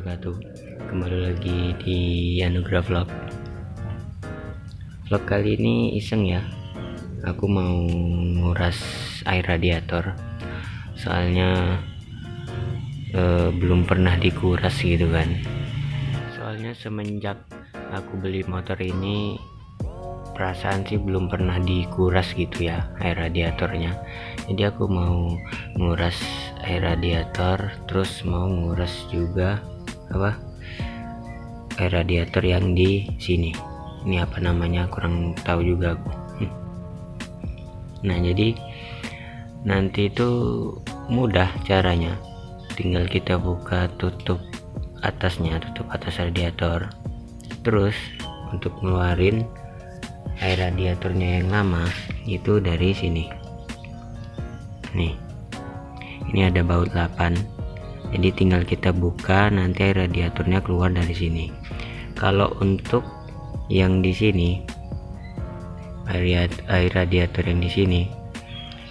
wabarakatuh. Kembali lagi di Anugrah Vlog. Vlog kali ini iseng ya. Aku mau nguras air radiator. Soalnya belum pernah dikuras gitu kan. Soalnya semenjak aku beli motor ini, perasaan sih belum pernah dikuras gitu ya air radiatornya. Jadi aku mau nguras air radiator, terus mau nguras juga air radiator yang di sini. Ini apa namanya, kurang tahu juga aku. Nah, jadi nanti itu mudah caranya. Tinggal kita buka tutup atasnya, tutup atas radiator. Terus untuk ngeluarin air radiatornya yang lama itu dari sini. Nih, ini ada baut 8, jadi tinggal kita buka, nanti air radiatornya keluar dari sini. Kalau untuk yang di sini, air radiator yang di sini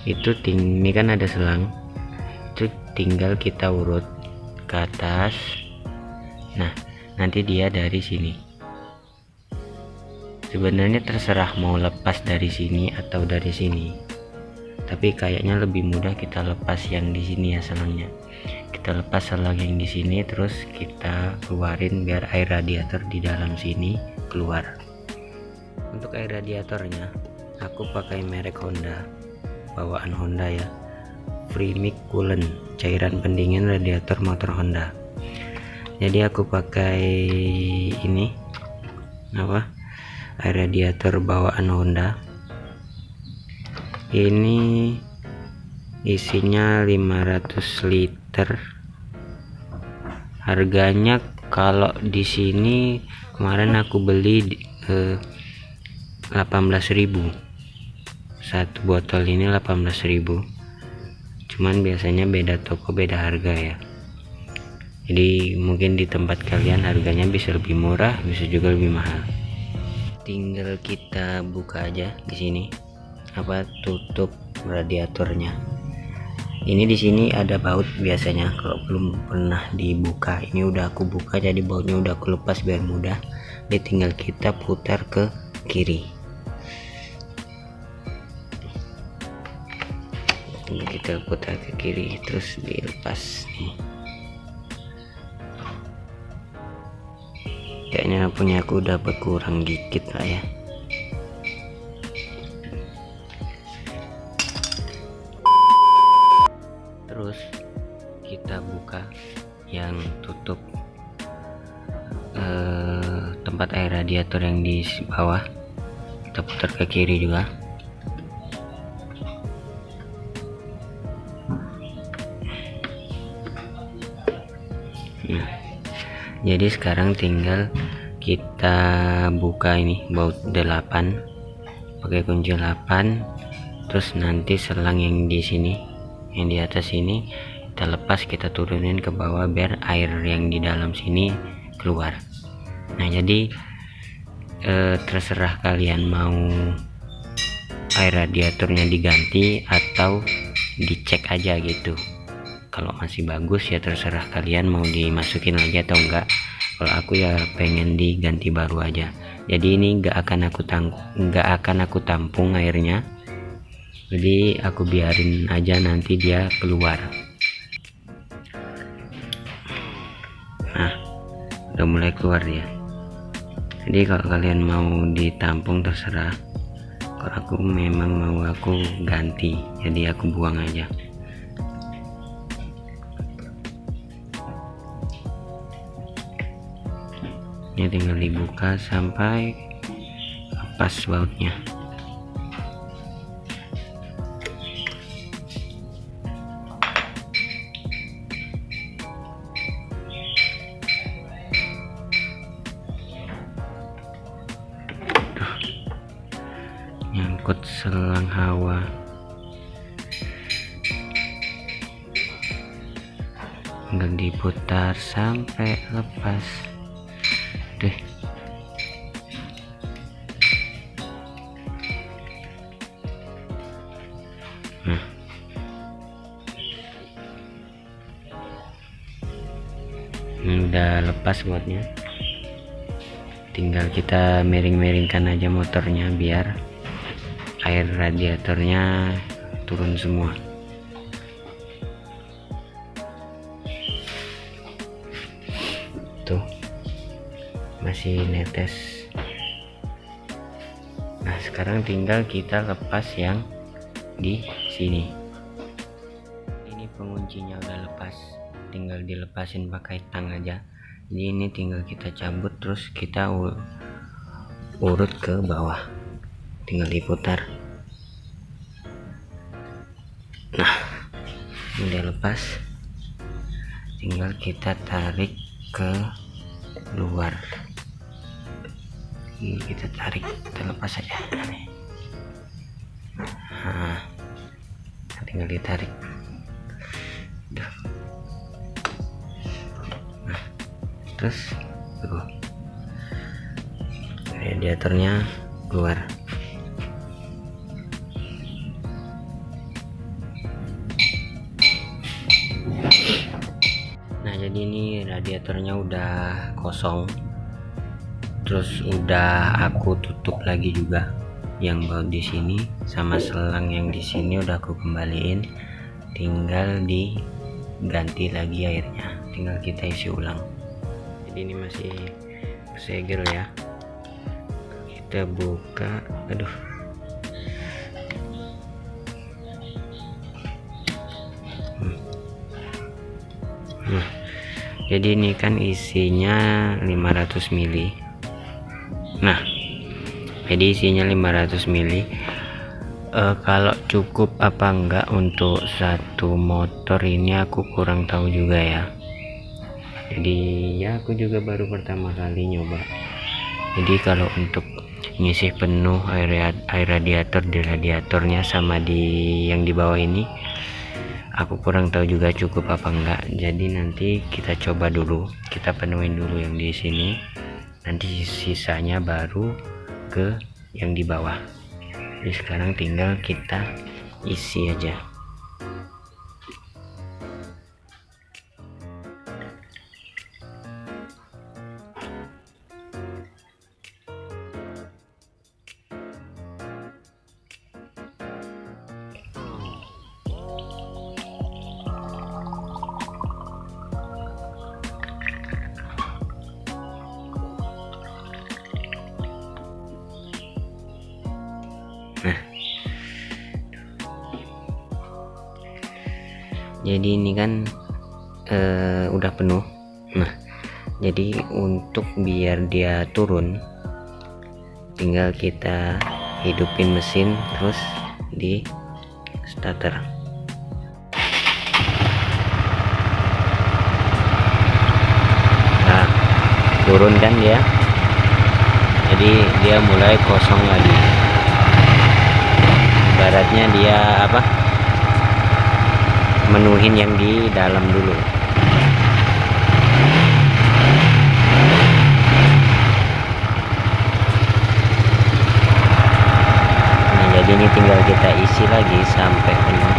itu ini kan ada selang, itu tinggal kita urut ke atas. Nah, nanti dia dari sini. Sebenarnya terserah mau lepas dari sini atau dari sini, tapi kayaknya lebih mudah kita lepas yang di sini ya selangnya. Kita lepas selang yang di sini, terus kita keluarin biar air radiator di dalam sini keluar. Untuk air radiatornya aku pakai merek Honda, bawaan Honda ya, Freemix Coolant, cairan pendingin radiator motor Honda. Jadi aku pakai ini air radiator bawaan Honda. Ini isinya 500 liter. Harganya kalau di sini kemarin aku beli 18.000. Satu botol ini 18.000. Cuman biasanya beda toko beda harga ya. Jadi mungkin di tempat kalian harganya bisa lebih murah, bisa juga lebih mahal. Tinggal kita buka aja di sini tutup radiatornya. Ini di sini ada baut biasanya, kalau belum pernah dibuka. Ini udah aku buka, jadi bautnya udah aku lepas biar mudah. Jadi tinggal kita putar ke kiri. Ini kita putar ke kiri terus dilepas nih. Kayaknya punya aku udah berkurang dikit lah ya. Terus kita buka yang tutup tempat air radiator yang di bawah, kita putar ke kiri juga. Nah, jadi sekarang tinggal kita buka ini baut 8 pakai kunci 8, terus nanti selang yang di sini, yang di atas ini kita lepas, kita turunin ke bawah biar air yang di dalam sini keluar. Nah, jadi terserah kalian mau air radiatornya diganti atau dicek aja gitu. Kalau masih bagus ya terserah kalian mau dimasukin lagi atau enggak. Kalau aku ya pengen diganti baru aja. Jadi ini enggak akan aku tampung airnya. Jadi aku biarin aja nanti dia keluar. Nah, udah mulai keluar dia. Jadi kalau kalian mau ditampung terserah. Kalau aku memang mau aku ganti, jadi aku buang aja. Ini tinggal dibuka sampai lepas bautnya. Nyangkut selang hawa. Tinggal diputar sampai lepas. Deh. Nah, Ini udah lepas buatnya, tinggal kita miring-miringkan aja motornya biar air radiatornya turun semua. Tuh masih netes. Nah sekarang tinggal kita lepas yang di sini. Ini penguncinya udah lepas, tinggal dilepasin pakai tang aja. Jadi ini tinggal kita cabut, terus kita urut ke bawah, tinggal diputar. Nah udah lepas, tinggal kita tarik ke luar. Ini kita tarik, kita lepas aja. Nah, tinggal ditarik. Nah, terus tuh radiatornya keluar. Nah jadi ini radiatornya udah kosong, terus udah aku tutup lagi juga yang baut di sini, sama selang yang di sini udah aku kembaliin, tinggal diganti lagi airnya, tinggal kita isi ulang. Jadi ini masih segel ya, kita buka. Aduh, nah jadi ini kan isinya 500 ml. Nah jadi isinya 500 ml. Kalau cukup apa enggak untuk satu motor ini aku kurang tahu juga ya. Jadi ya aku juga baru pertama kali nyoba. Jadi kalau untuk ngisi penuh air radiator di radiatornya sama di yang di bawah ini, aku kurang tahu juga cukup apa enggak. Jadi nanti kita coba dulu, kita penuhin dulu yang di sini, nanti sisanya baru ke yang di bawah. Jadi sekarang tinggal kita isi aja. Nah jadi ini kan udah penuh. Nah jadi untuk biar dia turun, tinggal kita hidupin mesin terus di starter. Nah turun kan dia, jadi dia mulai kosong lagi. Ibaratnya dia apa, menuhin yang di dalam dulu. Nah jadi ini tinggal kita isi lagi sampai penuh.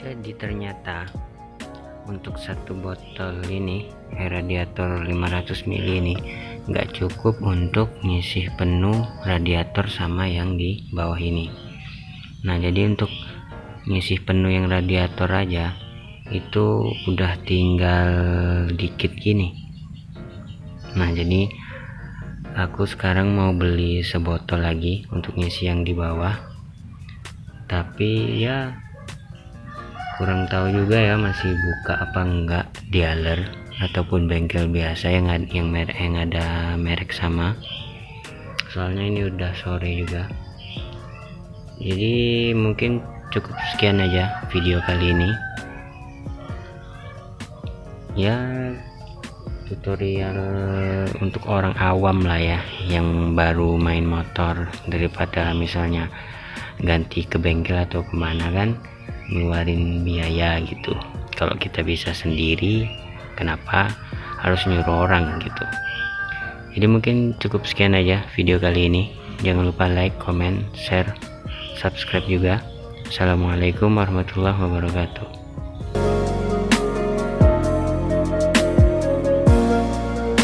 Jadi ternyata untuk satu botol ini air radiator 500 ml ini nggak cukup untuk ngisi penuh radiator sama yang di bawah ini. Nah jadi untuk ngisi penuh yang radiator aja itu udah tinggal dikit gini. Nah jadi aku sekarang mau beli sebotol lagi untuk ngisi yang di bawah, tapi ya kurang tahu juga ya masih buka apa enggak di dealer ataupun bengkel biasa yang ada merek sama. Soalnya ini udah sore juga. Jadi mungkin cukup sekian aja video kali ini. Ya tutorial untuk orang awam lah ya, yang baru main motor, daripada misalnya ganti ke bengkel atau kemana kan ngeluarin biaya gitu. Kalau kita bisa sendiri, kenapa harus nyuruh orang gitu. Jadi mungkin cukup sekian aja video kali ini. Jangan lupa like, comment, share, subscribe juga. Assalamualaikum warahmatullahi wabarakatuh.